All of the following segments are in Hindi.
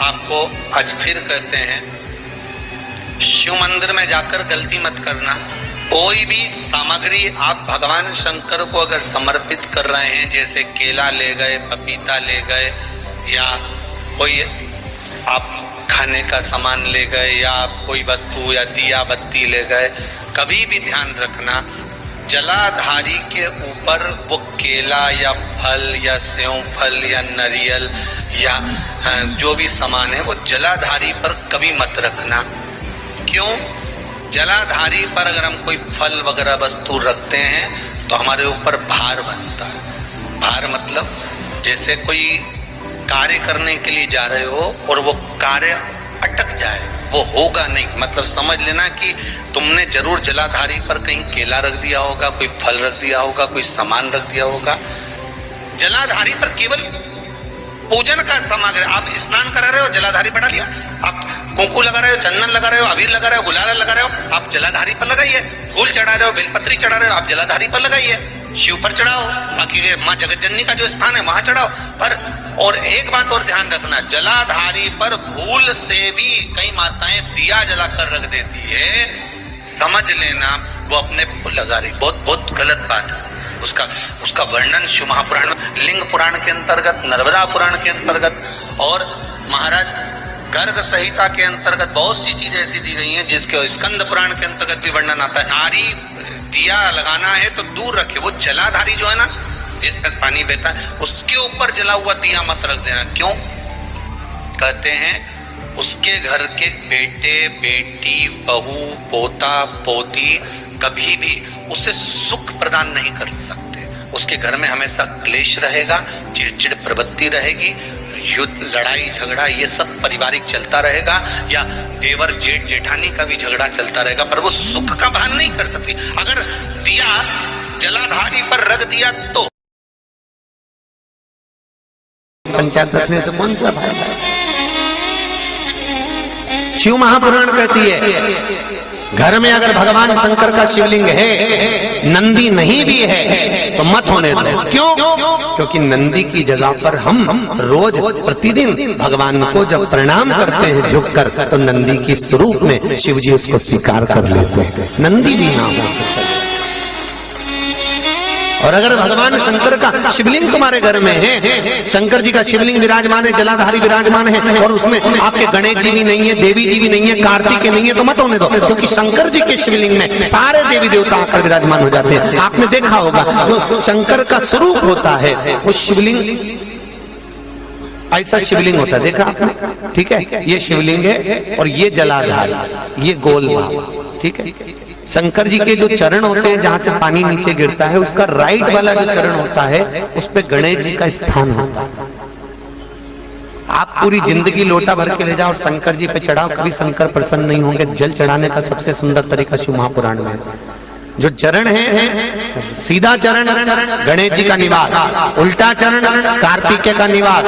आपको आज फिर कहते हैं, शिव मंदिर में जाकर गलती मत करना। कोई भी सामग्री आप भगवान शंकर को अगर समर्पित कर रहे हैं, जैसे केला ले गए, पपीता ले गए, या कोई आप खाने का सामान ले गए, या कोई वस्तु या दिया बत्ती ले गए, कभी भी ध्यान रखना जलाधारी के ऊपर वो केला या फल या सेव फल या नारियल या जो भी सामान है वो जलाधारी पर कभी मत रखना। क्यों? जलाधारी पर अगर हम कोई फल वगैरह वस्तु रखते हैं तो हमारे ऊपर भार बनता है। भार मतलब जैसे कोई कार्य करने के लिए जा रहे हो और वो कार्य अटक जाए, वो होगा नहीं, मतलब समझ लेना कि तुमने जरूर जलाधारी पर कहीं केला रख दिया होगा, कोई फल रख दिया होगा, कोई सामान रख दिया होगा। जलाधारी पर केवल पूजन का सामग्री, आप स्नान करा रहे हो जलाधारी पर डालिए, आप कुंकू लगा रहे हो, चंदन लगा रहे हो, अबीर लगा रहे हो, गुलाल लगा रहे हो, आप जलाधारी पर लगाइए। फूल चढ़ा रहे हो, बेलपत्री चढ़ा रहे हो, आप जलाधारी पर लगाइए। शिव पर चढ़ाओ, बाकी माँ जगत जननी का जो स्थान है वहां चढ़ाओ। पर और एक बात और ध्यान रखना, जलाधारी पर भूल से भी कई माताएं दिया जलाकर रख देती है, समझ लेना वो अपने को लगा रही। बहुत बहुत गलत बात है। उसका वर्णन शिव महापुराण में, लिंग पुराण के अंतर्गत, नर्मदा पुराण के अंतर्गत और महाराज गर्ग संहिता के अंतर्गत बहुत सी चीजें ऐसी दी गई हैं जिसके स्कंद पुराण के अंतर्गत भी वर्णन आता है। नारी दिया लगाना है तो दूर रखे, वो जलाधारी जो है ना, इस पर पानी बहता है, उसके ऊपर जला हुआ दिया मत रख देना। क्यों? कहते हैं उसके घर के बेटे बेटी बहू पोता पोती कभी भी उसे सुख प्रदान नहीं कर सकते। उसके घर में हमेशा क्लेश रहेगा, चिड़चिड़ प्रवृत्ति रहेगी, युद्ध लड़ाई झगड़ा ये सब पारिवारिक चलता रहेगा, या देवर जेठ जेठानी का भी झगड़ा चलता रहेगा, पर वो सुख का भान नहीं कर सकती। अगर दिया जलाधारी पर रख दिया तो पंचायत रखने से कौन सा फायदा है? शिव महापुराण कहती है घर में अगर भगवान शंकर का शिवलिंग है, नंदी नहीं भी है तो मत होने दो। क्यों? क्योंकि नंदी की जगह पर हम रोज प्रतिदिन भगवान को जब प्रणाम करते हैं झुक कर, तो नंदी की स्वरूप में शिव जी उसको स्वीकार कर लेते हैं। नंदी भी ना हो तो चल। और अगर भगवान शंकर का शिवलिंग तुम्हारे घर में है, शंकर जी का शिवलिंग विराजमान है, जलाधारी विराजमान है, और उसमें आपके गणेश जी भी नहीं है, देवी जी भी नहीं है, कार्तिक नहीं है, तो मत होने दो। क्योंकि शंकर जी के शिवलिंग में सारे देवी देवता आकर विराजमान हो जाते हैं। आपने देखा होगा जो शंकर का स्वरूप होता है वो शिवलिंग ऐसा शिवलिंग होता है, देखा आपने? ठीक है, ये शिवलिंग है और ये जलाधार, ये गोल भाव। ठीक है, शंकर जी के जो चरण होते हैं जहां से पानी नीचे गिरता है, उसका राइट वाला जो चरण होता है उस पे गणेश जी का स्थान होता है। आप पूरी जिंदगी लोटा भर के ले जाओ और शंकर जी पे चढ़ाओ, कभी शंकर प्रसन्न नहीं होंगे। जल चढ़ाने का सबसे सुंदर तरीका शिव महापुराण में, जो चरण है सीधा चरण गणेश जी का निवास, उल्टा चरण कार्तिकेय का निवास,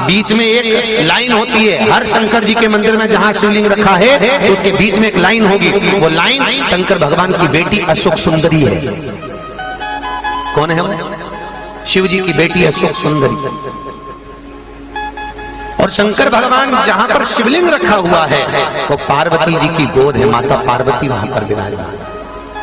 बीच में एक लाइन होती है। हर शंकर जी के मंदिर में जहां शिवलिंग रखा है तो उसके बीच में एक लाइन होगी, वो लाइन शंकर भगवान की बेटी अशोक सुंदरी है। कौन है वो? शिव जी की बेटी अशोक सुंदरी। और शंकर भगवान जहां पर शिवलिंग रखा हुआ है वो पार्वती जी की गोद है, माता पार्वती वहां पर विराजमान,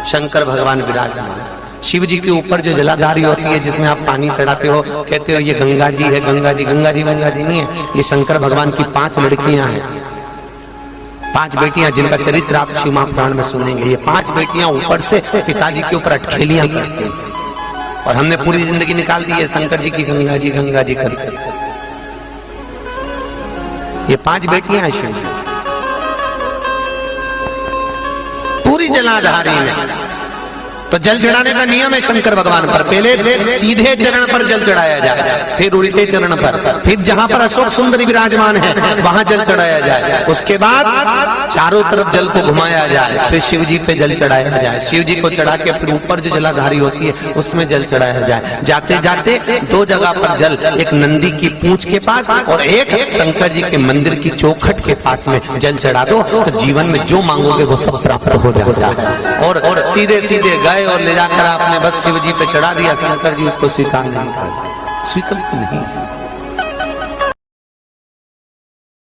शंकर भगवान विराजमान। शिव जी के ऊपर जो जलाधारी होती है जिसमें आप पानी चढ़ाते हो, कहते हो ये गंगा जी है, गंगा जी नहीं है, ये शंकर भगवान की 5 लड़कियां हैं, 5 बेटियां जिनका चरित्र आप शिव महापुराण में सुनेंगे। ये 5 बेटियां ऊपर से पिताजी के ऊपर अटखेलियां करती हैं, और हमने पूरी जिंदगी निकाल दी है शंकर जी की गंगा जी करके। ये 5 बेटियां हैं शिव जी पूरी जलाधारी में। तो जल चढ़ाने का नियम है शंकर भगवान पर, पहले सीधे चरण पर जल चढ़ाया जाए, फिर उल्टे चरण पर, फिर जहां पर अशोक सुंदरी विराजमान है वहां जल चढ़ाया जाए, उसके बाद चारों तरफ जल को घुमाया जाए, फिर शिव जी पे जल चढ़ाया जाए, शिव जी को चढ़ा के फिर ऊपर जो जलाधारी होती है उसमें जल चढ़ाया जाए। जाते जाते 2 जगह पर जल, एक नंदी की पूंछ के पास और एक शंकर जी के मंदिर की चौखट के पास में जल चढ़ा दो, तो जीवन में जो मांगोगे वो सब प्राप्त हो जाता है। और सीधे सीधे गए और ले जाकर आपने बस शिव जी पे चढ़ा दिया, शंकर जी उसको स्वीकार नहीं करते, स्वीकृत नहीं।